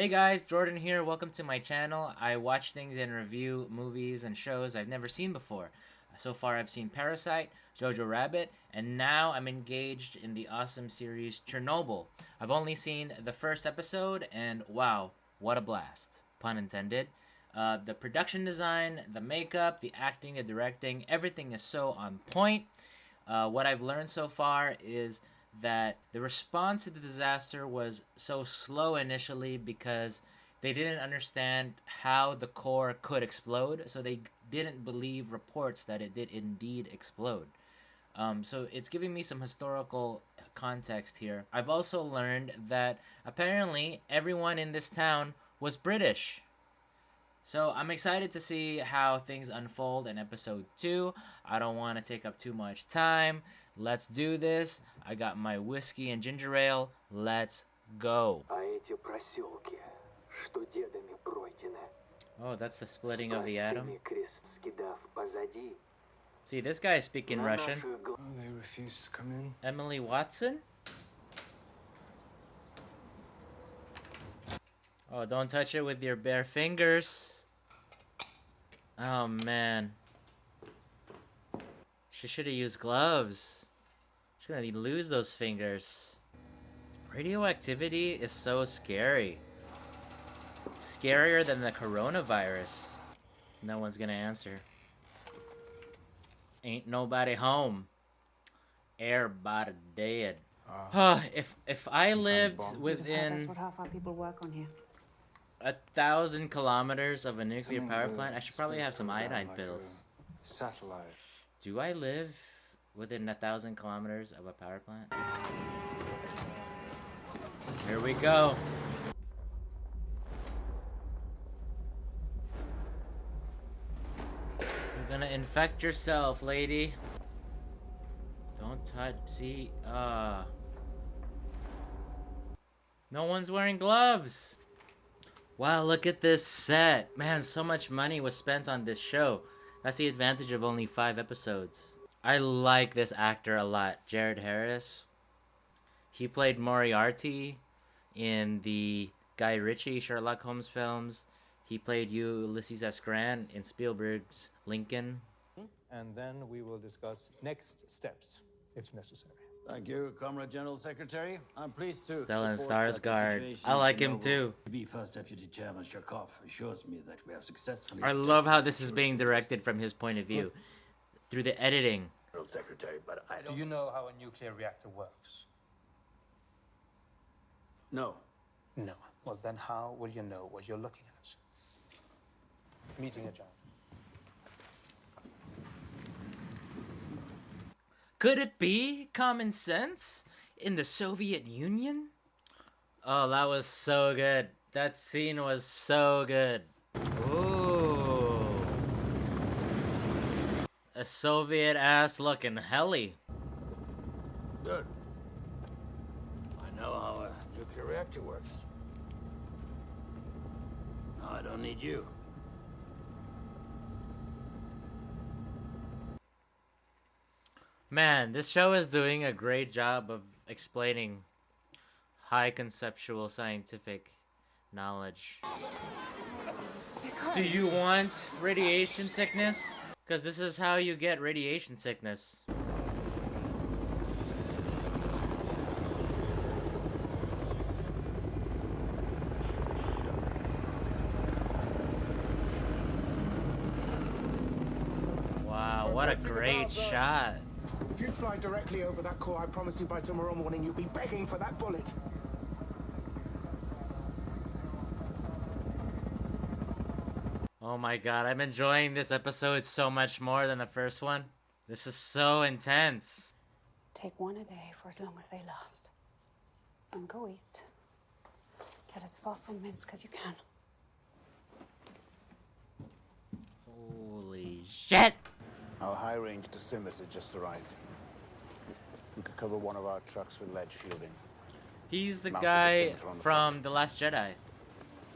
Hey guys, Jordan here. Welcome to my channel. I watch things and review movies and shows I've never seen before. So far I've seen Parasite, Jojo Rabbit, and now I'm engaged in the awesome series Chernobyl. I've only seen the first episode and wow, what a blast. Pun intended. The production design, the makeup, the acting, the directing, everything is so on point. What I've learned so far is that the response to the disaster was so slow initially because they didn't understand how the core could explode, so they didn't believe reports that it did indeed explode. So it's giving me some historical context here. I've also learned that apparently everyone in this town was British. So I'm excited to see how things unfold in episode 2. I don't want to take up too much time. Let's do this. I got my whiskey and ginger ale. Let's go. Oh, that's the splitting of the atom. See, this guy is speaking Russian. They refused to come in. Emily Watson? Oh, don't touch it with your bare fingers. Oh, man. She should have used gloves. She's gonna lose those fingers. Radioactivity is so scary. Scarier than the coronavirus. No one's gonna answer. Ain't nobody home. Everybody dead. If I lived within That's what half our people work on here. 1,000 kilometers of a nuclear power plant, I should probably have some iodine pills. Satellite. Do I live within 1,000 kilometers of a power plant? Here we go. You're gonna infect yourself, lady. Don't touch. See, no one's wearing gloves. Wow, look at this set. Man, so much money was spent on this show. That's the advantage of only 5 episodes. I like this actor a lot, Jared Harris. He played Moriarty in the Guy Ritchie Sherlock Holmes films. He played Ulysses S. Grant in Spielberg's Lincoln. And then we will discuss next steps, if necessary. Thank you, Comrade General Secretary. I'm pleased to Stellan report that the Skarsgård. situation I like in him Chernobyl- too. The First Deputy Chairman Sharkov assures me that we have successfully. I love how this is being directed from his point of view. Through the editing. General Secretary, but I Do don't. you know how a nuclear reactor works? No. No. Well, then how will you know what you're looking at? Meeting adjourned. Could it be common sense in the Soviet Union? Oh, that was so good. That scene was so good. Ooh. A Soviet ass looking heli. Good. I know how a nuclear reactor works. Now I don't need you. Man, this show is doing a great job of explaining high conceptual scientific knowledge. Do you want radiation sickness? Because this is how you get radiation sickness. Wow, what a great shot. If you fly directly over that core, I promise you by tomorrow morning you'll be begging for that bullet. Oh my god, I'm enjoying this episode so much more than the first one. This is so intense. Take one a day for as long as they last. And go east. Get as far from Minsk as you can. Holy shit! Our high-range dosimeter just arrived. We could cover one of our trucks with lead shielding. He's the Mounted guy dosimeter on the from front. The Last Jedi.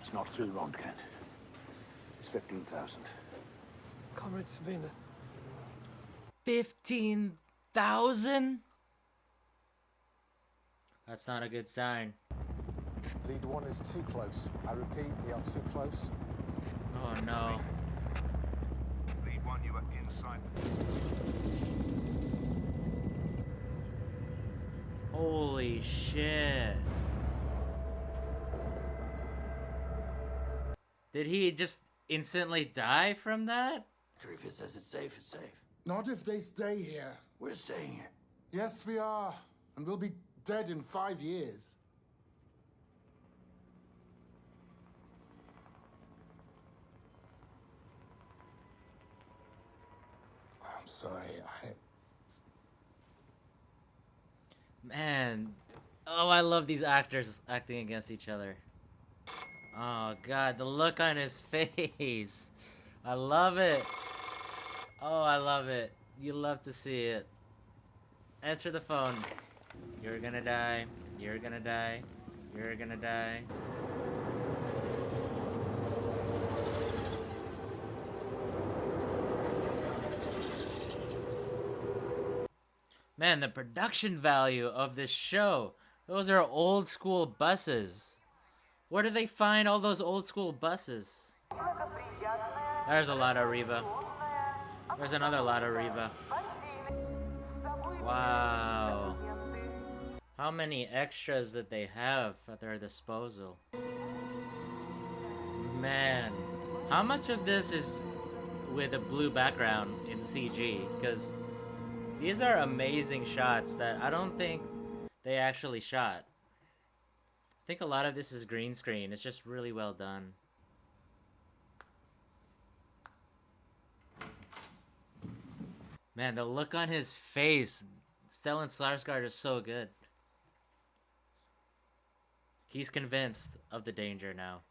It's not through Rondken. It's 15,000. Comrade Savina. 15,000? That's not a good sign. Lead 1 is too close. I repeat, they are too close. Oh no. Lead 1, you are inside. Holy shit. Did he just instantly die from that? If it says it's safe, it's safe. Not if they stay here. We're staying here. Yes, we are. And we'll be dead in 5 years. I'm sorry, Man. Oh, I love these actors acting against each other. Oh god, the look on his face. I love it. Oh, I love it. You love to see it. Answer the phone. You're gonna die. You're gonna die. You're gonna die. Man, the production value of this show. Those are old school buses. Where do they find all those old school buses? There's a lot of Riva. There's another lot of Riva. Wow. How many extras that they have at their disposal? Man. How much of this is with a blue background in CG? Because these are amazing shots that I don't think they actually shot. I think a lot of this is green screen. It's just really well done. Man, the look on his face. Stellan Skarsgård is so good. He's convinced of the danger now.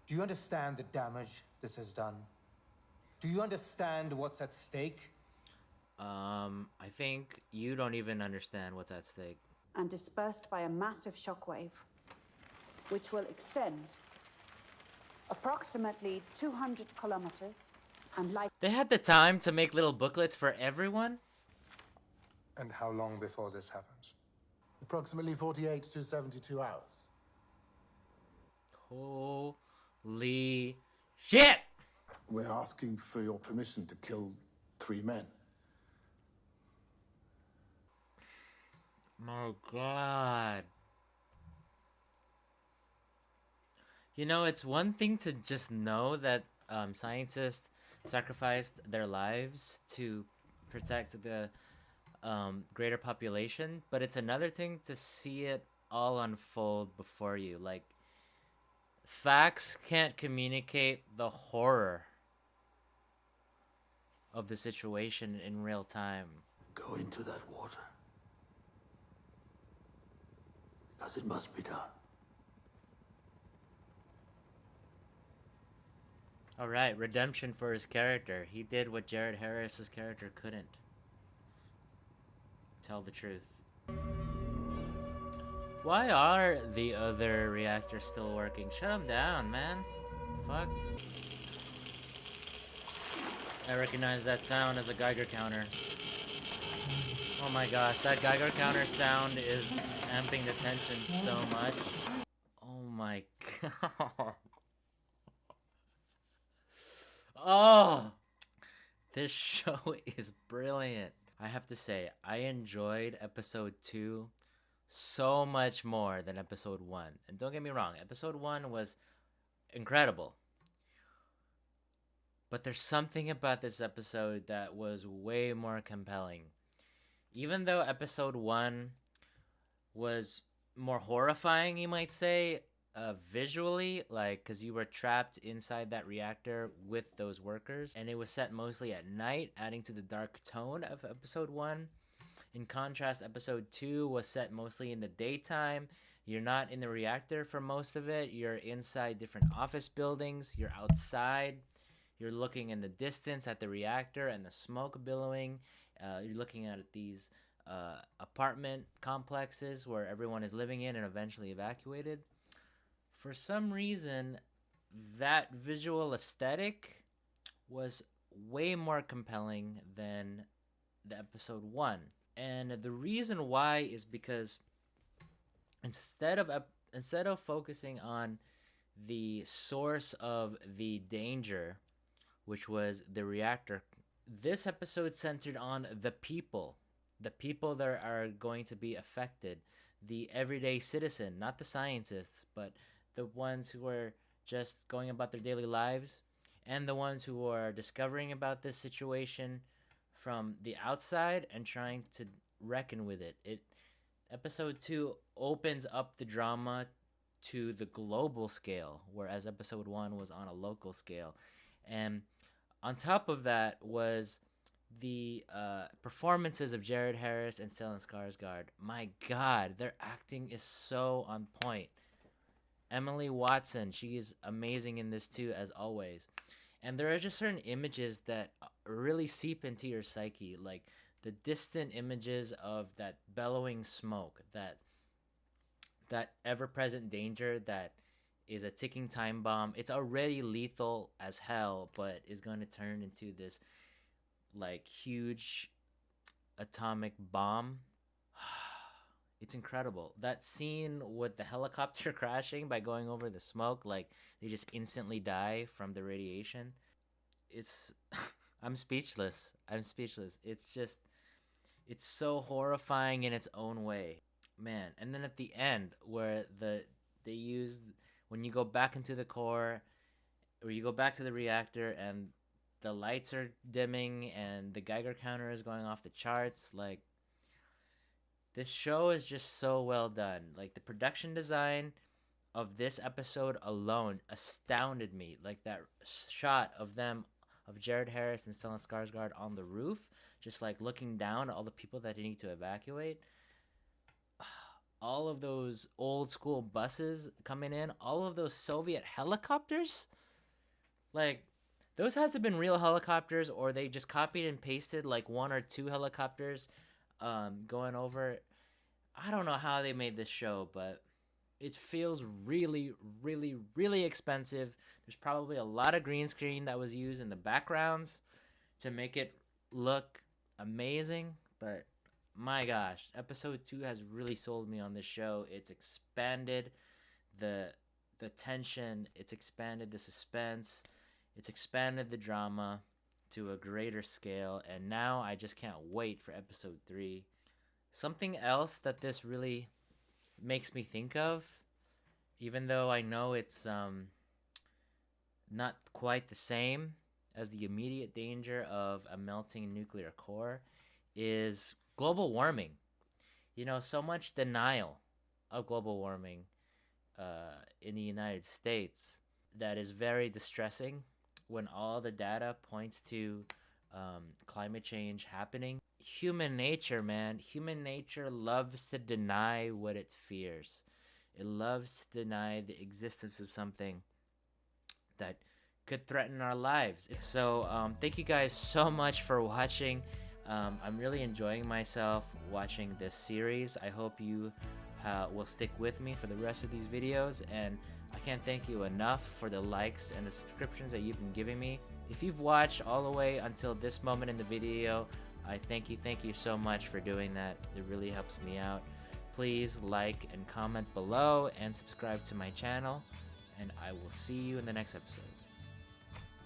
Do you understand the damage this has done? Do you understand what's at stake? I think you don't even understand what's at stake. And dispersed by a massive shockwave, which will extend approximately 200 kilometers and like. They had the time to make little booklets for everyone? And how long before this happens? Approximately 48 to 72 hours. Holy shit! We're asking for your permission to kill 3 men. My god. You know, it's one thing to just know that scientists sacrificed their lives to protect the greater population, but it's another thing to see it all unfold before you. Like, facts can't communicate the horror of the situation in real time. Go into that water. Because it must be done. Alright, redemption for his character. He did what Jared Harris's character couldn't. Tell the truth. Why are the other reactors still working? Shut them down, man. Fuck. I recognize that sound as a Geiger counter. Oh my gosh, that Geiger counter sound is amping the tension so much. Oh my god. Oh! This show is brilliant. I have to say, I enjoyed episode 2 so much more than episode 1. And don't get me wrong, episode 1 was incredible. But there's something about this episode that was way more compelling. Even though episode 1 was more horrifying, you might say, visually, like, because you were trapped inside that reactor with those workers, and it was set mostly at night, adding to the dark tone of episode 1. In contrast, episode 2 was set mostly in the daytime. You're not in the reactor for most of it. You're inside different office buildings. You're outside. You're looking in the distance at the reactor and the smoke billowing. You're looking at these apartment complexes where everyone is living in and eventually evacuated. For some reason, that visual aesthetic was way more compelling than the episode 1. And the reason why is because instead of instead of focusing on the source of the danger, which was the reactor, this episode centered on the people that are going to be affected, the everyday citizen, not the scientists, but the ones who are just going about their daily lives, and the ones who are discovering about this situation from the outside and trying to reckon with it. Episode 2 opens up the drama to the global scale, whereas episode 1 was on a local scale. And on top of that was the performances of Jared Harris and Stellan Skarsgård. My God, their acting is so on point. Emily Watson, she is amazing in this too, as always. And there are just certain images that really seep into your psyche, like the distant images of that bellowing smoke, that ever-present danger that is a ticking time bomb. It's already lethal as hell, but is going to turn into this like huge atomic bomb. It's incredible. That scene with the helicopter crashing by going over the smoke, like they just instantly die from the radiation. It's I'm speechless. It's so horrifying in its own way. Man, and then at the end where they use, when you go back into the core, or you go back to the reactor and the lights are dimming and the Geiger counter is going off the charts, like, this show is just so well done. Like, the production design of this episode alone astounded me. Like, that shot of Jared Harris and Stellan Skarsgård on the roof, just like looking down at all the people that they need to evacuate. All of those old school buses coming in, all of those Soviet helicopters, like, those had to have been real helicopters, or they just copied and pasted like one or two helicopters going over. I don't know how they made this show, but it feels really, really, really expensive. There's probably a lot of green screen that was used in the backgrounds to make it look amazing, but my gosh, episode 2 has really sold me on this show. It's expanded the tension, it's expanded the suspense, it's expanded the drama to a greater scale, and now I just can't wait for episode 3. Something else that this really makes me think of, even though I know it's not quite the same as the immediate danger of a melting nuclear core, is global warming. You know, so much denial of global warming in the United States that is very distressing when all the data points to climate change happening. Human nature, man. Human nature loves to deny what it fears. It loves to deny the existence of something that could threaten our lives. So thank you guys so much for watching. I'm really enjoying myself watching this series. I hope you will stick with me for the rest of these videos, and I can't thank you enough for the likes and the subscriptions that you've been giving me. If you've watched all the way until this moment in the video, I thank you so much for doing that. It really helps me out. Please like and comment below and subscribe to my channel, and I will see you in the next episode.